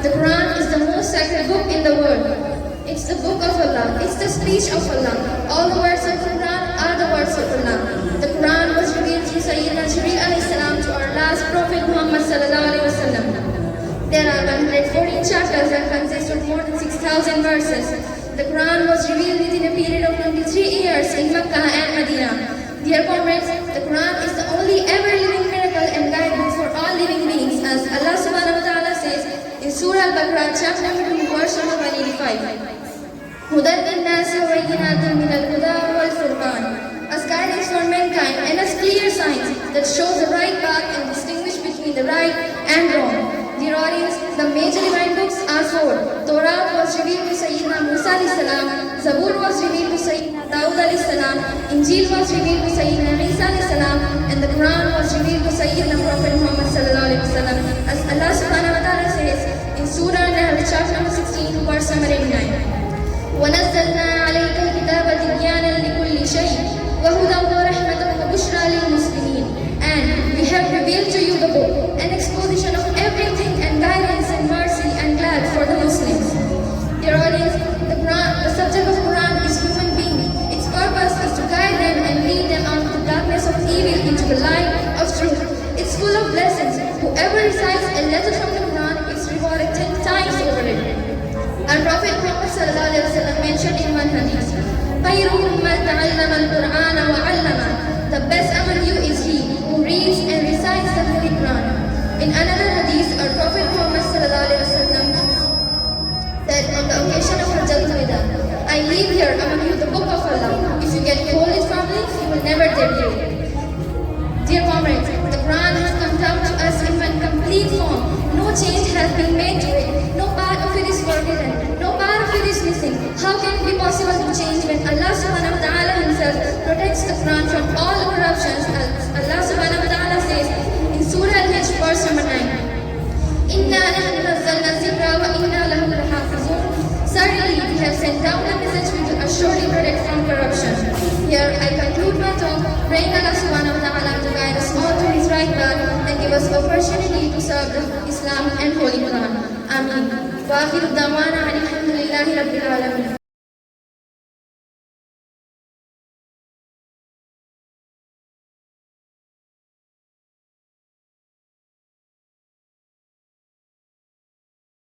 The Quran is the most sacred book in the world. It's the book of Allah. It's the speech of Allah. All the words of the Quran are the words of Allah. The Quran was revealed through Sayyidina Jibreel alayhi salam to our last Prophet Muhammad sallallahu alayhi wa sallam. There are 114 chapters that consist of more than 6,000 verses. The Quran was revealed within a period of 23 years in Mecca and Medina. Dear comrades, the Quran is the only ever-living miracle and guidebook for all living beings, as Allah subhanahu wa ta'ala says in Surah Al-Baqarah, chapter number 2, verse number 185. هُدًى لِلنَّاسِ وَبَيِّنَاتٍ مِنَ الْهُدَى وَالْفُرْقَانِ, as guidance for mankind and as clear signs that show the right path and distinguish between the right and wrong. Dear audience, the major divine books are four. Torah was revealed to Sayyidina Musa alayhi salam, Zabur was revealed to Sayyidina Dawud alayhi salam, Injil was revealed to Sayyidina Isa alayhi salam, and the Quran was revealed to Sayyidina Prophet Muhammad sallallahu alayhi wa sallam, as Allah subhanahu wa ta'ala says in Surah An-Nahl, chapter number 16, verse number 89. وَنَزَّلْنَا عَلَيْكَ الْكِتَابَ تِبْيَانًا لِكُلِّ شَيْءٍ وَهُدًى وَرَحْمَةً وَبُشْرَى لِلْمُسْلِمِينَ. And we have revealed to you the book, an exposition of everything and guidance and mercy and glad for the Muslims. Dear audience, the subject of Quran is human beings. Its purpose is to guide them and lead them out of the darkness of evil into the light of truth. It's full of blessings. Whoever recites a letter from the Quran is rewarded 10 times over it. Our Prophet Muhammad sallallahu alaihi wasallam mentioned in one hadith, خَيْرُكُمْ مَنْ تَعَلَّمَ الْقُرْآنَ وَعَلَّمَهُ. The best among you is he who reads and recites the Holy Quran. In another hadith, our Prophet Muhammad sallallahu alaihi wasallam said on the occasion of Hajjatul Wada, I leave here among you the book of Allah. If you get hold it firmly, you will never deviate. Dear comrades, the Quran has come down to us in one complete form. No change has been made to it. No part of it is forbidden. No part of it is missing. How can it be possible to change when Allah subhanahu wa ta'ala himself protects the Quran from all corruptions, as Allah subhanahu wa ta'ala says in Surah Al-Hajj, verse number 9. Inna nahnu nazzalna dhikra wa inna lahu lahafizun. Certainly we have sent down a message which will assuredly protect from corruption. Here I conclude my talk, praying Allah subhanahu wa ta'ala to guide us all to his right path and give us opportunity to serve Islam and Holy Quran. Ameen. Wa akhiru da'wana alhamdulillahi rabbil alamin.